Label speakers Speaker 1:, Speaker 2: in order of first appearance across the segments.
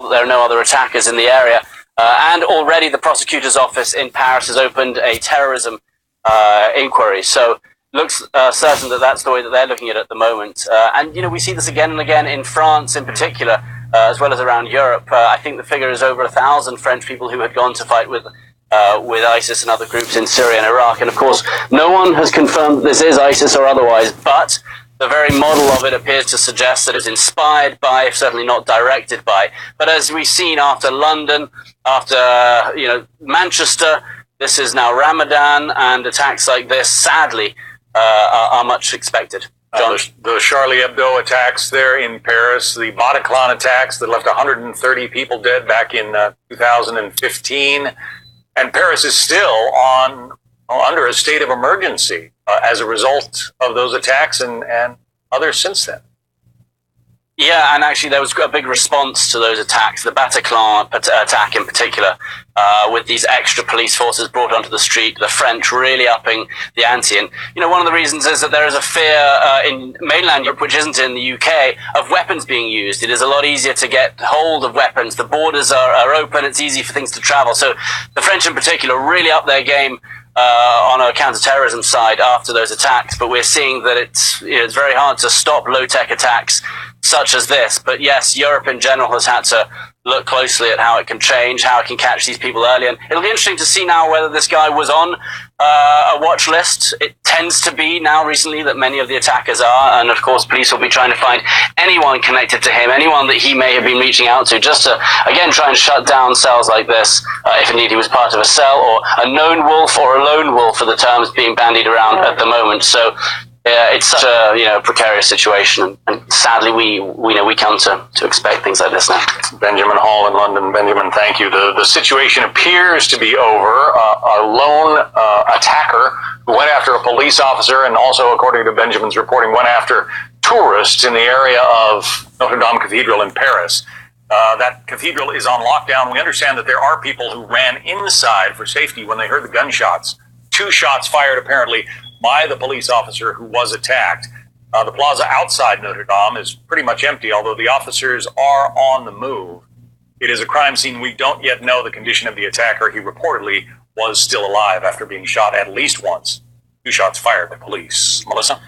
Speaker 1: that there are no other attackers in the area. And already the prosecutor's office in Paris has opened a terrorism inquiry. So looks certain that that's the way that they're looking at the moment. And, we see this again and again in France in particular, as well as around Europe. I think the figure is over 1,000 French people who had gone to fight with ISIS and other groups in Syria and Iraq. And of course, no one has confirmed that this is ISIS or otherwise, but the very model of it appears to suggest that it's inspired by, if certainly not directed by. But as we've seen after London, after Manchester, this is now Ramadan, and attacks like this, sadly, are much expected.
Speaker 2: The Charlie Hebdo attacks there in Paris, the Bataclan attacks that left 130 people dead back in 2015, and Paris is still under a state of emergency as a result of those attacks and others since then.
Speaker 1: Yeah, and actually there was a big response to those attacks, the Bataclan attack in particular, with these extra police forces brought onto the street, the French really upping the ante. And, one of the reasons is that there is a fear in mainland Europe, which isn't in the UK, of weapons being used. It is a lot easier to get hold of weapons. The borders are open. It's easy for things to travel. So the French in particular really up their game on a counter-terrorism side after those attacks. But we're seeing that it's very hard to stop low-tech attacks such as this. But yes, Europe in general has had to look closely at how it can change, how it can catch these people early. And it'll be interesting to see now whether this guy was on a watch list. It tends to be now recently that many of the attackers are. And of course, police will be trying to find anyone connected to him, anyone that he may have been reaching out to, just to, again, try and shut down cells like this, if indeed he was part of a cell, or a known wolf or a lone wolf, are the terms being bandied around at the moment. So it's such a precarious situation, and sadly we come to expect things like this now.
Speaker 2: Benjamin Hall in London. Benjamin, thank you. The situation appears to be over. A lone attacker who went after a police officer, and also, according to Benjamin's reporting, went after tourists in the area of Notre Dame Cathedral in Paris. That cathedral is on lockdown. We understand that there are people who ran inside for safety when they heard the gunshots. 2 shots fired, apparently, by the police officer who was attacked. The plaza outside Notre Dame is pretty much empty, although the officers are on the move. It is a crime scene. We don't yet know the condition of the attacker. He reportedly was still alive after being shot at least once. 2 shots fired by police. Melissa?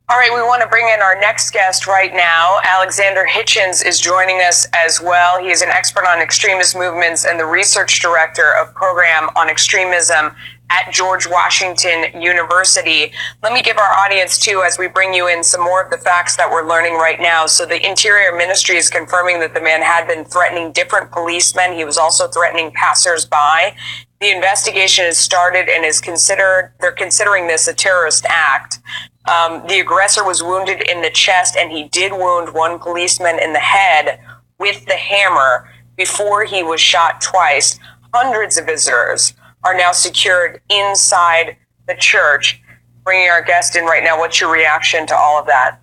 Speaker 3: All right, we want to bring in our next guest right now. Alexander Hitchens is joining us as well. He is an expert on extremist movements and the research director of Program on Extremism at George Washington University. Let me give our audience, too, as we bring you in, some more of the facts that we're learning right now. So the Interior Ministry is confirming that the man had been threatening different policemen. He was also threatening passersby. The investigation has started and they're considering this a terrorist act. The aggressor was wounded in the chest, and he did wound one policeman in the head with the hammer before he was shot twice. Hundreds of visitors are now secured inside the church. Bringing our guest in right now, what's your reaction to all of that?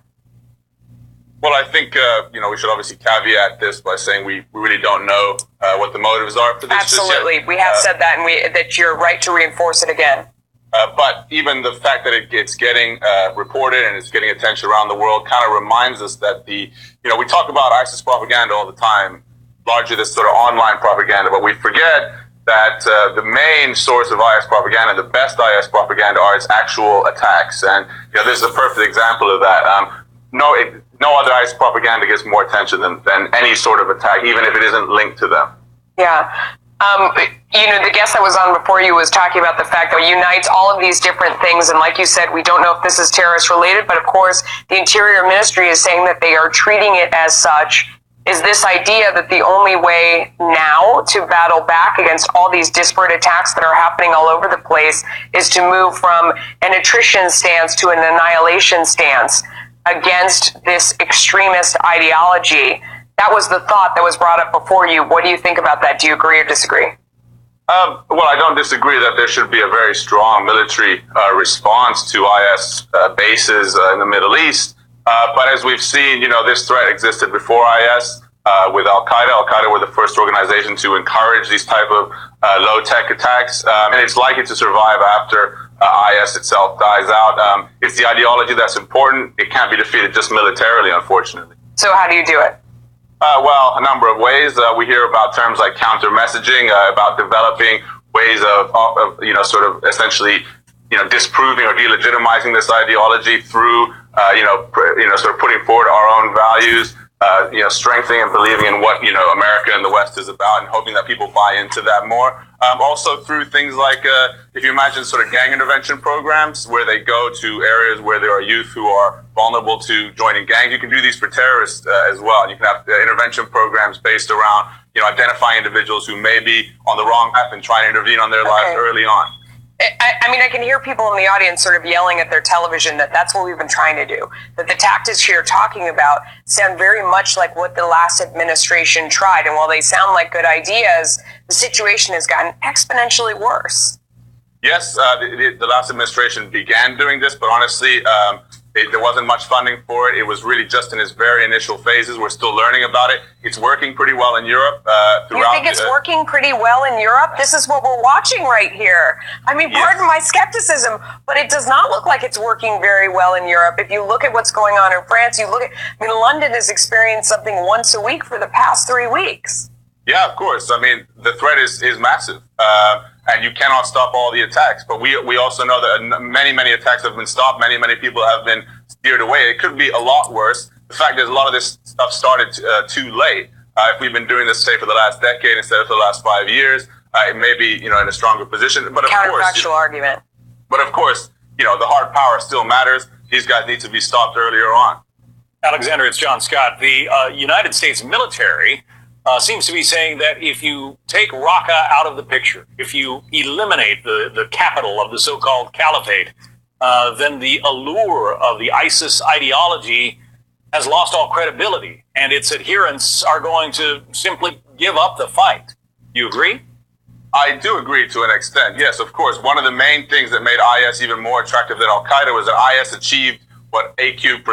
Speaker 4: Well, I think, we should obviously caveat this by saying we really don't know what the motives are for this.
Speaker 3: Absolutely. We have said that, and that you're right to reinforce it again.
Speaker 4: But even the fact that it's getting reported and it's getting attention around the world kind of reminds us that we talk about ISIS propaganda all the time, largely this sort of online propaganda, but we forget that the main source of IS propaganda, the best IS propaganda, are its actual attacks. And this is a perfect example of that. No other IS propaganda gets more attention than any sort of attack, even if it isn't linked to them.
Speaker 3: Yeah. The guest that was on before you was talking about the fact that it unites all of these different things. And like you said, we don't know if this is terrorist related, but of course, the Interior Ministry is saying that they are treating it as such. Is this idea that the only way now to battle back against all these disparate attacks that are happening all over the place is to move from an attrition stance to an annihilation stance against this extremist ideology? That was the thought that was brought up before you. What do you think about that? Do you agree or disagree?
Speaker 4: Well, I don't disagree that there should be a very strong military response to IS bases in the Middle East. But as we've seen, this threat existed before IS with Al-Qaeda. Al-Qaeda were the first organization to encourage these type of low-tech attacks. And it's likely to survive after IS itself dies out. It's the ideology that's important. It can't be defeated just militarily, unfortunately.
Speaker 3: So how do you do it?
Speaker 4: Well, a number of ways. We hear about terms like counter messaging, about developing ways of sort of essentially, disproving or delegitimizing this ideology through, sort of putting forward our own values, strengthening and believing in what, America and the West is about, and hoping that people buy into that more. Also through things like, if you imagine sort of gang intervention programs where they go to areas where there are youth who are vulnerable to joining gangs, you can do these for terrorists as well. You can have intervention programs based around, identifying individuals who may be on the wrong path and trying to intervene on their lives early on.
Speaker 3: I mean, I can hear people in the audience sort of yelling at their television that that's what we've been trying to do, that the tactics you're talking about sound very much like what the last administration tried. And while they sound like good ideas, the situation has gotten exponentially worse.
Speaker 4: Yes, the last administration began doing this, but honestly, there wasn't much funding for it. It was really just in its very initial phases. We're still learning about it. It's working pretty well in Europe.
Speaker 3: You think it's working pretty well in Europe? This is what we're watching right here. I mean, pardon my skepticism, but it does not look like it's working very well in Europe. If you look at what's going on in France, London has experienced something once a week for the past 3 weeks.
Speaker 4: Yeah, of course. I mean, the threat is massive. And you cannot stop all the attacks. But we also know that many attacks have been stopped. Many people have been steered away. It could be a lot worse. The fact is a lot of this stuff started too late. If we've been doing this, say, for the last decade instead of for the last 5 years, it may be, in a stronger position. But of
Speaker 3: counterfactual argument.
Speaker 4: But of course, the hard power still matters. These guys need to be stopped earlier on.
Speaker 2: Alexander, it's John Scott. The United States military seems to be saying that if you take Raqqa out of the picture, if you eliminate the capital of the so-called caliphate, then the allure of the ISIS ideology has lost all credibility, and its adherents are going to simply give up the fight. Do you agree?
Speaker 4: I do agree to an extent. Yes, of course. One of the main things that made IS even more attractive than Al-Qaeda was that IS achieved what AQ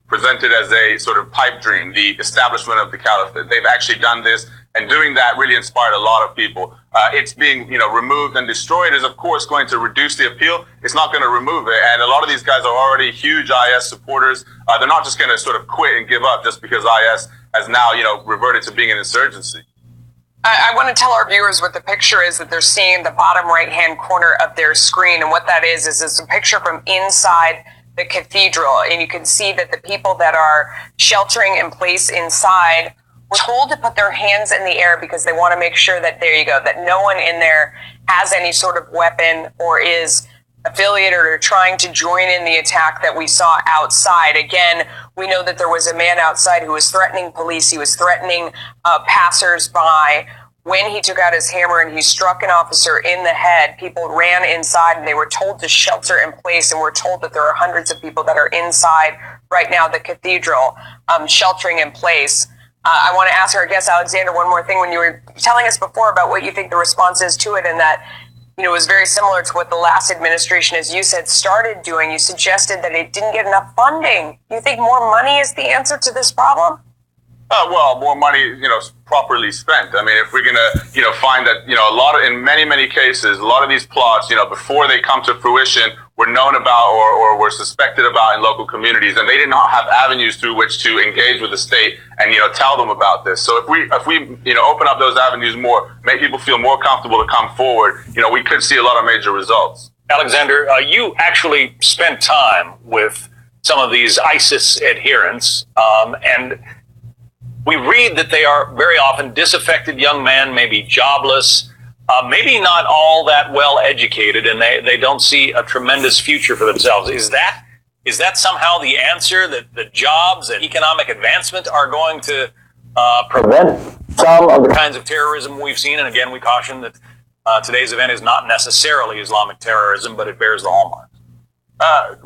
Speaker 4: presented as a sort of pipe dream, the establishment of the caliphate. They've actually done this, and doing that really inspired a lot of people. It's being, removed and destroyed is, of course, going to reduce the appeal. It's not going to remove it. And a lot of these guys are already huge IS supporters. They're not just going to sort of quit and give up just because IS has now, reverted to being an insurgency.
Speaker 3: I want to tell our viewers what the picture is that they're seeing in the bottom right-hand corner of their screen. And what that is it's a picture from inside the cathedral, and you can see that the people that are sheltering in place inside were told to put their hands in the air because they want to make sure that, there you go, that no one in there has any sort of weapon or is affiliated or trying to join in the attack that we saw outside. Again, we know that there was a man outside who was threatening police. He was threatening passers-by. When he took out his hammer and he struck an officer in the head, people ran inside and they were told to shelter in place, and we're told that there are hundreds of people that are inside right now, the cathedral, sheltering in place. I want to ask our guest, Alexander, one more thing. When you were telling us before about what you think the response is to it, and that, it was very similar to what the last administration, as you said, started doing, you suggested that it didn't get enough funding. You think more money is the answer to this problem?
Speaker 4: Well, more money, properly spent. I mean, if we're going to, find that, in many cases, a lot of these plots, before they come to fruition, were known about or were suspected about in local communities, and they did not have avenues through which to engage with the state and, tell them about this. So if we open up those avenues more, make people feel more comfortable to come forward, we could see a lot of major results.
Speaker 2: Alexander, you actually spent time with some of these ISIS adherents, and we read that they are very often disaffected young men, maybe jobless, maybe not all that well educated, and they don't see a tremendous future for themselves. Is that somehow the answer, that the jobs and economic advancement are going to prevent some of the kinds of terrorism we've seen? And again, we caution that today's event is not necessarily Islamic terrorism, but it bears the hallmark.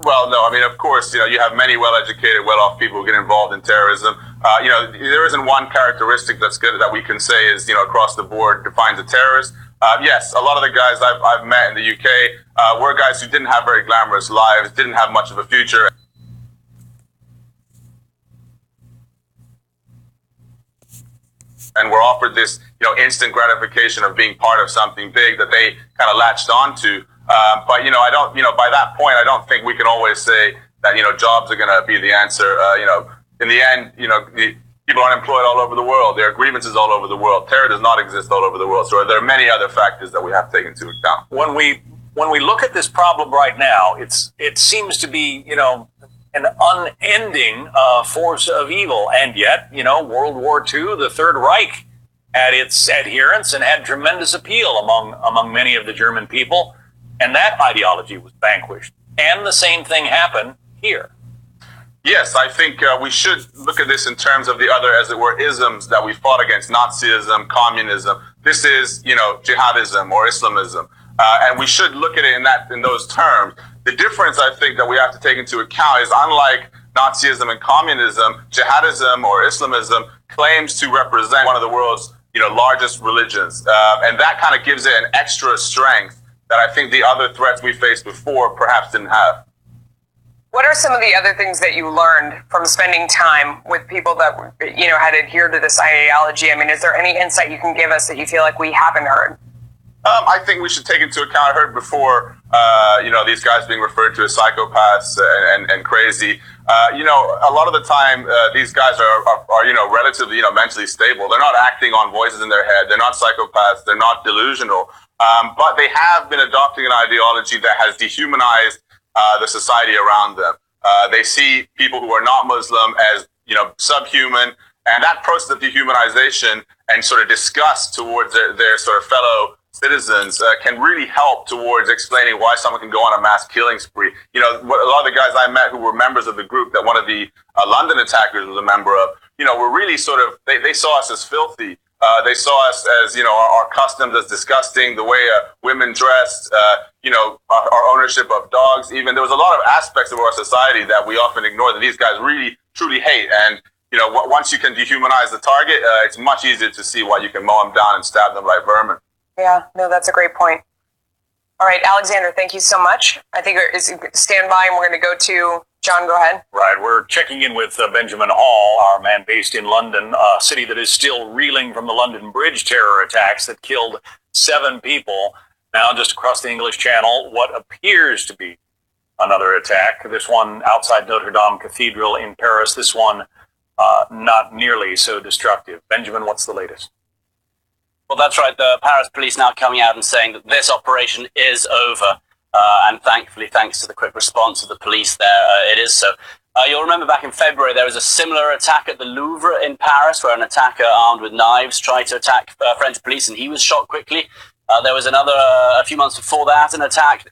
Speaker 4: Well, no, I mean, of course, you have many well-educated, well-off people who get involved in terrorism. There isn't one characteristic that's good that we can say is, across the board defines a terrorist. Yes, a lot of the guys I've met in the UK were guys who didn't have very glamorous lives, didn't have much of a future. And were offered this, instant gratification of being part of something big that they kind of latched onto. But, I don't, by that point, I don't think we can always say that, jobs are going to be the answer. In the end, people are unemployed all over the world. There are grievances all over the world. Terror does not exist all over the world. So there are many other factors that we have to take into account.
Speaker 2: When we look at this problem right now, it seems to be, an unending force of evil. And yet, World War II, the Third Reich had its adherents and had tremendous appeal among many of the German people. And that ideology was vanquished. And the same thing happened here.
Speaker 4: Yes, I think we should look at this in terms of the other, as it were, isms that we fought against: Nazism, communism. This is, jihadism or Islamism, and we should look at it in those terms. The difference, I think, that we have to take into account is, unlike Nazism and communism, jihadism or Islamism claims to represent one of the world's largest religions, and that kind of gives it an extra strength that I think the other threats we faced before perhaps didn't have.
Speaker 3: What are some of the other things that you learned from spending time with people that, had adhered to this ideology? I mean, is there any insight you can give us that you feel like we haven't heard?
Speaker 4: I think we should take into account, I heard before, these guys being referred to as psychopaths and crazy. A lot of the time, these guys are relatively, mentally stable. They're not acting on voices in their head. They're not psychopaths. They're not delusional. But they have been adopting an ideology that has dehumanized the society around them. They see people who are not Muslim as, subhuman, and that process of dehumanization and sort of disgust towards their sort of fellow citizens can really help towards explaining why someone can go on a mass killing spree. A lot of the guys I met who were members of the group that one of the London attackers was a member of, were really sort of, they saw us as filthy. They saw us as, our customs as disgusting, the way women dressed, our ownership of dogs. Even there was a lot of aspects of our society that we often ignore that these guys really, truly hate. And, once you can dehumanize the target, it's much easier to see why you can mow them down and stab them like vermin.
Speaker 3: Yeah, no, that's a great point. All right, Alexander, thank you so much. I think stand by and we're going to go to John. Go ahead.
Speaker 2: Right, we're checking in with Benjamin Hall, our man based in London, a city that is still reeling from the London Bridge terror attacks that killed 7 people. Now, just across the English Channel, what appears to be another attack. This one outside Notre Dame Cathedral in Paris. This one not nearly so destructive. Benjamin, what's the latest?
Speaker 1: Well, that's right. The Paris police now coming out and saying that this operation is over. And thankfully, thanks to the quick response of the police there, it is so. You'll remember back in February, there was a similar attack at the Louvre in Paris where an attacker armed with knives tried to attack French police and he was shot quickly. There was another, a few months before that, an attack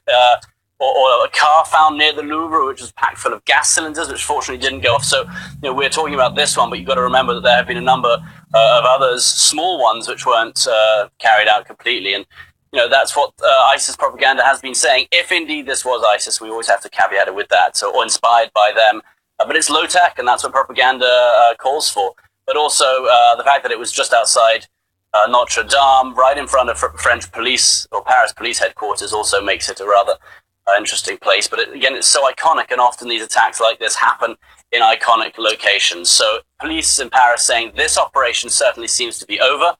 Speaker 1: or a car found near the Louvre, which was packed full of gas cylinders, which fortunately didn't go off. So, we're talking about this one, but you've got to remember that there have been a number of others, small ones, which weren't carried out completely. And, that's what ISIS propaganda has been saying. If indeed this was ISIS, we always have to caveat it with that, or inspired by them. But it's low tech, and that's what propaganda calls for. But also the fact that it was just outside Notre Dame, right in front of French police or Paris police headquarters, also makes it a rather interesting place. But again, it's so iconic, and often these attacks like this happen in iconic locations. So police in Paris saying this operation certainly seems to be over.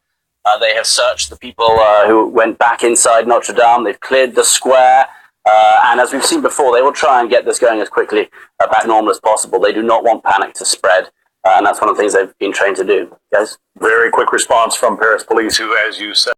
Speaker 1: They have searched the people who went back inside Notre Dame. They've cleared the square. And as we've seen before, they will try and get this going as quickly back to normal as possible. They do not want panic to spread. And that's one of the things they've been trained to do. Guys?
Speaker 2: Very quick response from Paris police, who, as you said,